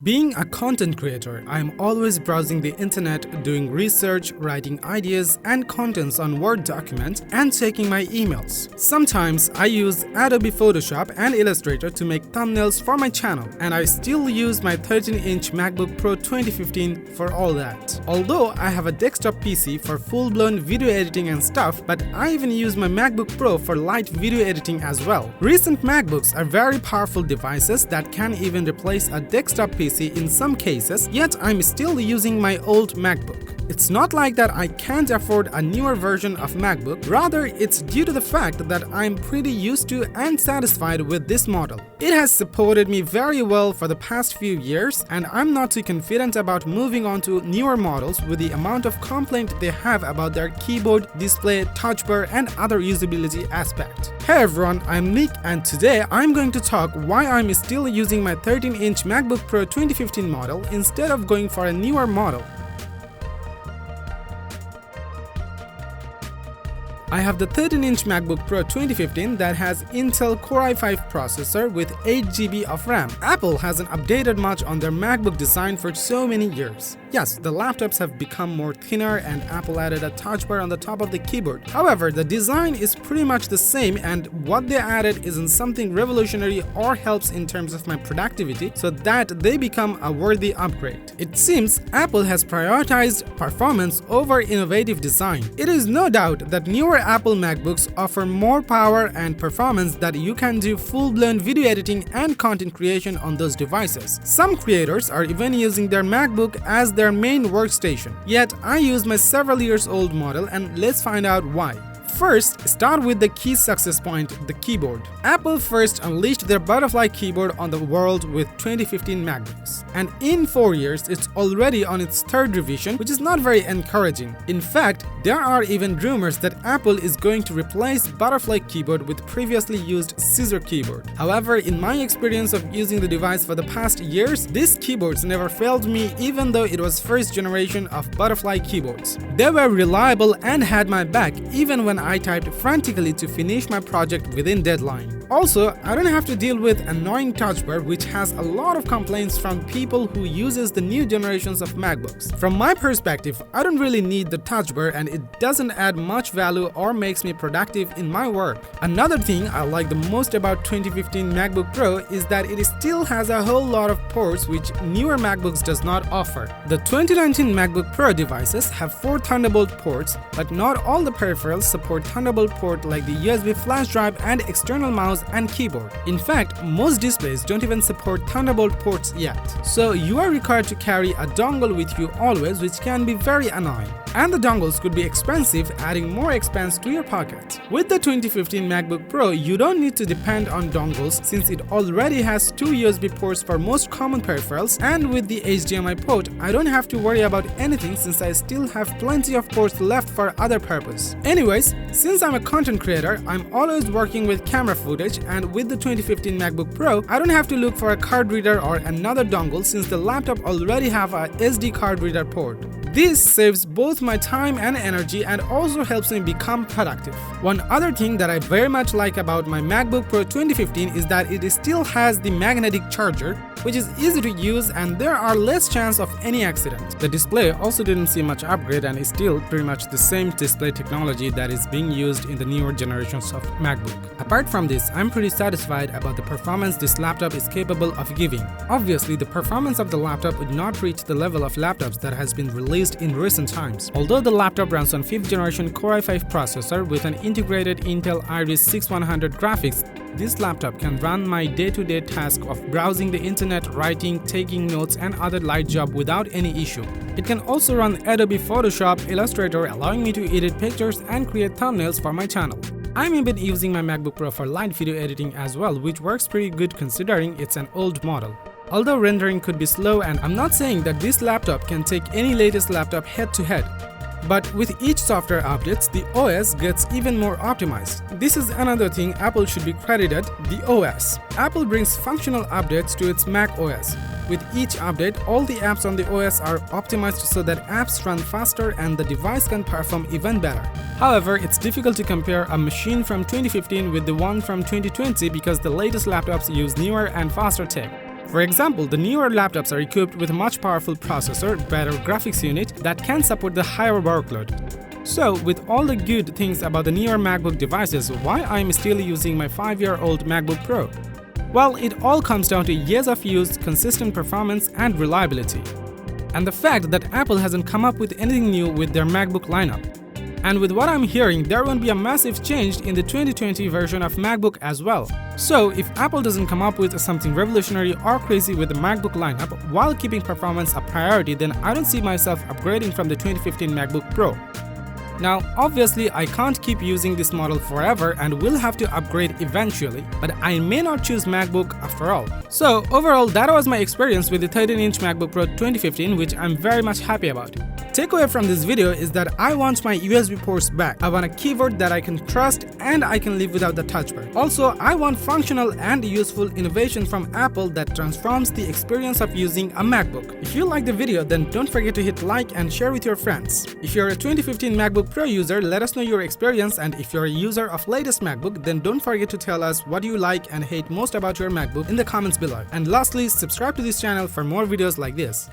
Being a content creator, I am always browsing the internet, doing research, writing ideas and contents on Word documents, and checking my emails. Sometimes I use Adobe Photoshop and Illustrator to make thumbnails for my channel, and I still use my 13-inch MacBook Pro 2015 for all that. Although I have a desktop PC for full-blown video editing and stuff, but I even use my MacBook Pro for light video editing as well. Recent MacBooks are very powerful devices that can even replace a desktop PC in some cases, yet I'm still using my old MacBook. It's not like that I can't afford a newer version of MacBook, rather it's due to the fact that I'm pretty used to and satisfied with this model. It has supported me very well for the past few years, and I'm not too confident about moving on to newer models with the amount of complaint they have about their keyboard, display, touch bar and other usability aspect. Hey everyone, I'm Nick, and today I'm going to talk why I'm still using my 13-inch MacBook Pro 2015 model instead of going for a newer model. I have the 13-inch MacBook Pro 2015 that has Intel Core i5 processor with 8GB of RAM. Apple hasn't updated much on their MacBook design for so many years. Yes, the laptops have become more thinner and Apple added a touch bar on the top of the keyboard. However, the design is pretty much the same, and what they added isn't something revolutionary or helps in terms of my productivity, so that they become a worthy upgrade. It seems Apple has prioritized performance over innovative design. It is no doubt that newer Apple MacBooks offer more power and performance that you can do full-blown video editing and content creation on those devices. Some creators are even using their MacBook as their main workstation. Yet I use my several years old model, and let's find out why. First, start with the key success point, the keyboard. Apple first unleashed their butterfly keyboard on the world with 2015 MacBooks. And in 4 years, it's already on its third revision, which is not very encouraging. In fact, there are even rumors that Apple is going to replace butterfly keyboard with previously used scissor keyboard. However, in my experience of using the device for the past years, these keyboards never failed me even though it was first generation of butterfly keyboards. They were reliable and had my back even when I typed frantically to finish my project within deadline. Also, I don't have to deal with annoying touch bar, which has a lot of complaints from people who uses the new generations of MacBooks. From my perspective, I don't really need the touch bar, and it doesn't add much value or makes me productive in my work. Another thing I like the most about 2015 MacBook Pro is that it still has a whole lot of ports which newer MacBooks does not offer. The 2019 MacBook Pro devices have 4 Thunderbolt ports, but not all the peripherals support Thunderbolt port like the USB flash drive and external mouse and keyboard. In fact, most displays don't even support Thunderbolt ports yet. So you are required to carry a dongle with you always, which can be very annoying. And the dongles could be expensive, adding more expense to your pocket. With the 2015 MacBook Pro, you don't need to depend on dongles since it already has 2 USB ports for most common peripherals, and with the HDMI port, I don't have to worry about anything since I still have plenty of ports left for other purpose. Anyways, since I'm a content creator, I'm always working with camera footage, and with the 2015 MacBook Pro, I don't have to look for a card reader or another dongle since the laptop already have a SD card reader port. This saves both my time and energy and also helps me become productive. One other thing that I very much like about my MacBook Pro 2015 is that it still has the magnetic charger, which is easy to use and there are less chance of any accident. The display also didn't see much upgrade and is still pretty much the same display technology that is being used in the newer generations of MacBook. Apart from this, I'm pretty satisfied about the performance this laptop is capable of giving. Obviously, the performance of the laptop would not reach the level of laptops that has been released in recent times. Although the laptop runs on 5th generation Core i5 processor with an integrated Intel Iris 6100 graphics, this laptop can run my day-to-day task of browsing the internet, writing, taking notes and other light job without any issue. It can also run Adobe Photoshop, Illustrator, allowing me to edit pictures and create thumbnails for my channel. I'm even using my MacBook Pro for light video editing as well, which works pretty good considering it's an old model. Although rendering could be slow, and I'm not saying that this laptop can take any latest laptop head-to-head. But with each software updates, the OS gets even more optimized. This is another thing Apple should be credited, the OS. Apple brings functional updates to its Mac OS. With each update, all the apps on the OS are optimized so that apps run faster and the device can perform even better. However, it's difficult to compare a machine from 2015 with the one from 2020 because the latest laptops use newer and faster tech. For example, the newer laptops are equipped with a much powerful processor, better graphics unit that can support the higher workload. So, with all the good things about the newer MacBook devices, why I'm still using my 5-year-old MacBook Pro? Well, it all comes down to years of use, consistent performance, and reliability. And the fact that Apple hasn't come up with anything new with their MacBook lineup. And with what I'm hearing, there won't be a massive change in the 2020 version of MacBook as well. So, if Apple doesn't come up with something revolutionary or crazy with the MacBook lineup while keeping performance a priority, then I don't see myself upgrading from the 2015 MacBook Pro. Now, obviously, I can't keep using this model forever and will have to upgrade eventually, but I may not choose MacBook after all. So, overall, that was my experience with the 13-inch MacBook Pro 2015, which I'm very much happy about. Takeaway from this video is that I want my USB ports back. I want a keyboard that I can trust and I can live without the touch bar. Also, I want functional and useful innovation from Apple that transforms the experience of using a MacBook. If you like the video, then don't forget to hit like and share with your friends. If you're a 2015 MacBook Pro user, let us know your experience, and if you're a user of latest MacBook, then don't forget to tell us what you like and hate most about your MacBook in the comments below. And lastly, subscribe to this channel for more videos like this.